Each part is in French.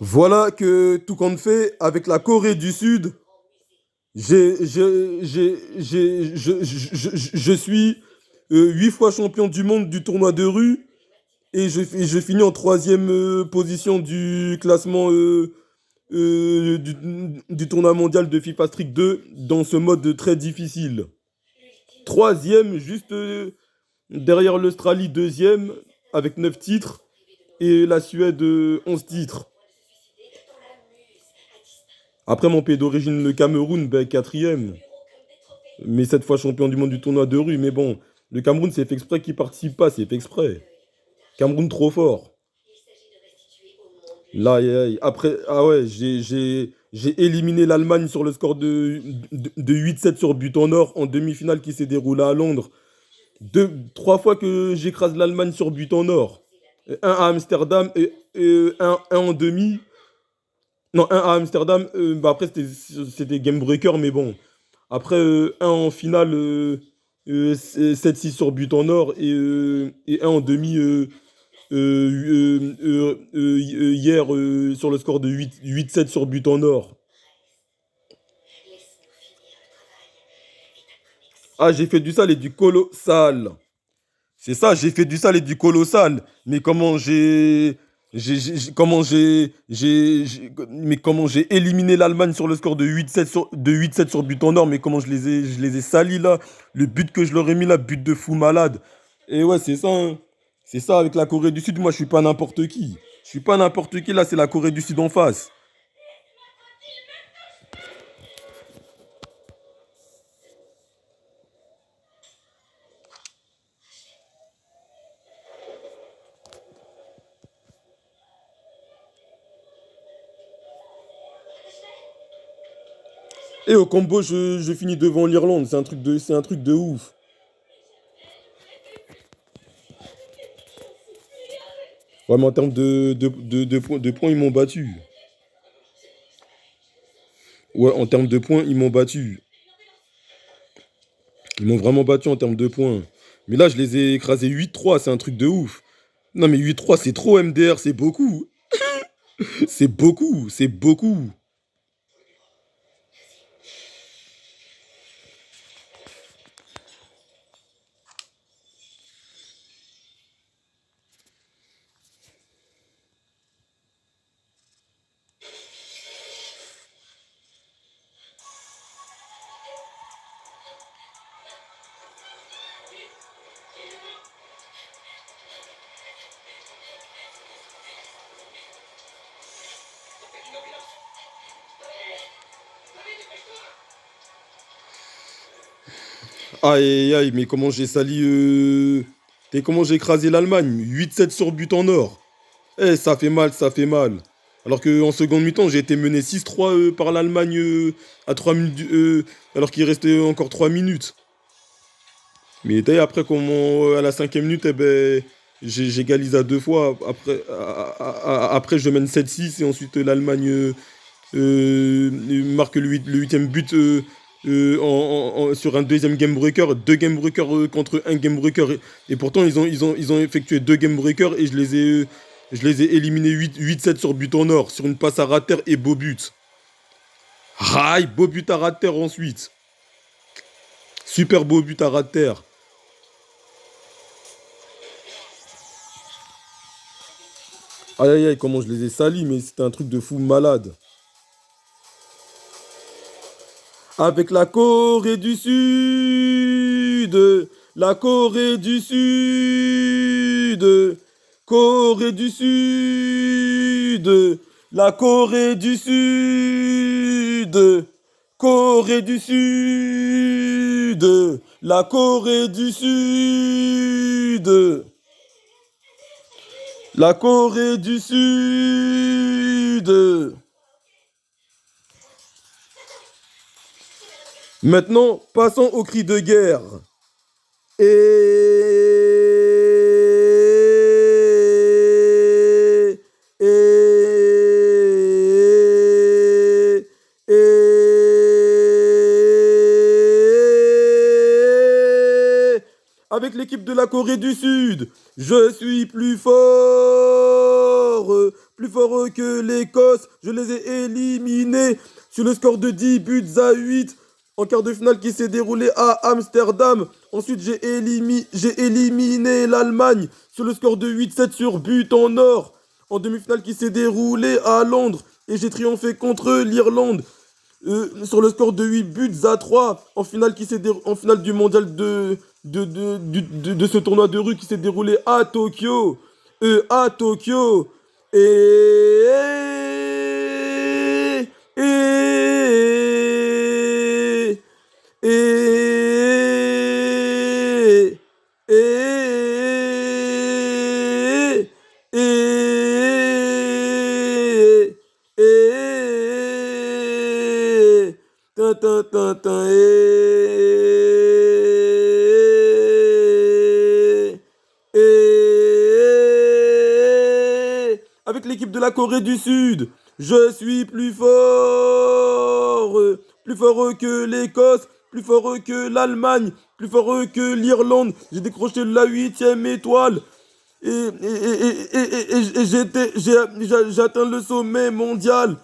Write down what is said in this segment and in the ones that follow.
Voilà que tout compte fait, avec la Corée du Sud, je suis 8 fois champion du monde du tournoi de rue et je finis en troisième position du classement du tournoi mondial de FIFA Street 2 dans ce mode très difficile. Troisième, juste derrière l'Australie, deuxième avec 9 titres et la Suède 11 titres. Après mon pays d'origine, le Cameroun, ben, quatrième. Mais cette fois champion du monde du tournoi de rue. Mais bon, le Cameroun, c'est fait exprès qu'il participe pas, c'est fait exprès. Cameroun trop fort. Là, aïe, aïe. Après, ah ouais, j'ai éliminé l'Allemagne sur le score de 8-7 sur but en or en demi-finale qui s'est déroulée à Londres. Trois fois que j'écrase l'Allemagne sur but en or. Un à Amsterdam et un en demi. Non, un à Amsterdam. Bah après, c'était game breaker, mais bon. Après, un en finale, 7-6 sur but en or et un en demi hier sur le score de 8-7 sur but en or. Ah, j'ai fait du sale et du colossal. C'est ça, j'ai fait du sale et du colossal. Mais comment mais comment j'ai éliminé l'Allemagne sur le score de 8-7 sur but en or, mais comment je les ai salis là. Le but que je leur ai mis là, but de fou malade. Et ouais, c'est ça, hein. C'est ça avec la Corée du Sud, moi je suis pas n'importe qui. Je suis pas n'importe qui là, c'est la Corée du Sud en face. Et au combo, je finis devant l'Irlande, c'est un truc de ouf. Ouais, mais en termes de points, ils m'ont battu. Ouais, en termes de points, ils m'ont battu. Ils m'ont vraiment battu en termes de points. Mais là, je les ai écrasés 8-3, c'est un truc de ouf. Non, mais 8-3, c'est trop MDR, c'est beaucoup. C'est beaucoup, c'est beaucoup. Aïe, aïe, aïe, mais comment j'ai sali. Et comment j'ai écrasé l'Allemagne 8-7 sur but en or. Eh, ça fait mal, ça fait mal. Alors qu'en seconde mi-temps, j'ai été mené 6-3 par l'Allemagne à 3 minutes, alors qu'il restait encore 3 minutes. Mais t'as vu, après, comment, à la cinquième minute, eh ben, j'égalise à deux fois. Après, je mène 7-6 et ensuite l'Allemagne marque le huitième but sur un deuxième game breaker. Deux game breakers contre un game breaker. Et pourtant, ils ont effectué deux game breakers et je les ai éliminés 8-7 sur but en or, sur une passe à rater et beau but. Aïe, beau but à rater ensuite. Super beau but à rater. Aïe aïe aïe, comment je les ai salis, mais c'était un truc de fou malade. Avec la Corée du Sud, la Corée du Sud, Corée du Sud, la Corée du Sud, Corée du Sud, la Corée du Sud, la Corée du Sud. Maintenant, passons au cri de guerre. Et, avec l'équipe de la Corée du Sud, je suis plus fort. plus fort que l'Écosse. Je les ai éliminés sur le score de 10 buts à 8 en quart de finale qui s'est déroulé à Amsterdam. Ensuite, j'ai éliminé l'Allemagne sur le score de 8-7 sur but en or en demi-finale qui s'est déroulée à Londres. Et j'ai triomphé contre l'Irlande sur le score de 8 buts à 3 en finale, en finale du mondial de ce tournoi de rue qui s'est déroulé à Tokyo. À Tokyo. Et, et, et, et, et, tin, tin, tin, tin, avec l'équipe de la Corée du Sud, je suis plus fort que l'Écosse, plus fort que l'Allemagne, plus fort que l'Irlande. J'ai décroché la huitième étoile et j'ai atteint le sommet mondial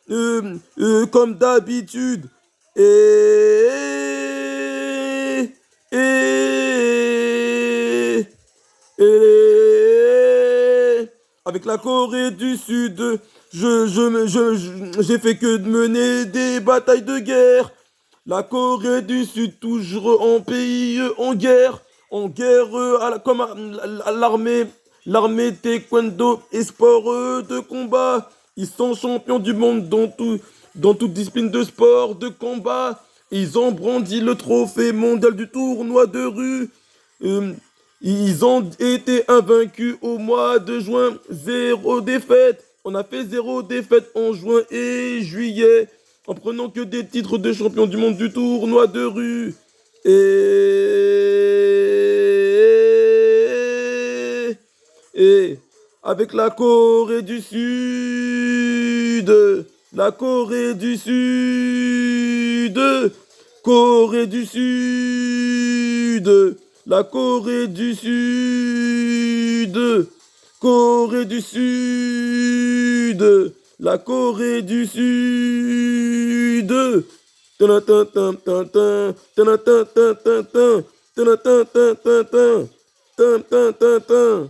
comme d'habitude. Et, et, et avec la Corée du Sud, j'ai fait que de mener des batailles de guerre. La Corée du Sud, toujours en pays en guerre comme à l'armée taekwondo et sport de combat. Ils sont champions du monde dans toute discipline de sport, de combat. Ils ont brandi le trophée mondial du tournoi de rue. Euh, Ils ont été invaincus au mois de juin, zéro défaite. On a fait zéro défaite en juin et juillet, en prenant que des titres de champion du monde du tournoi de rue. Et avec la Corée du Sud, la Corée du Sud, Corée du Sud, la Corée du Sud, Corée du Sud, la Corée du Sud. Tanatin, tanatin, tanatin, tanatin, tanatin, tanatin, tanatin, tanatin.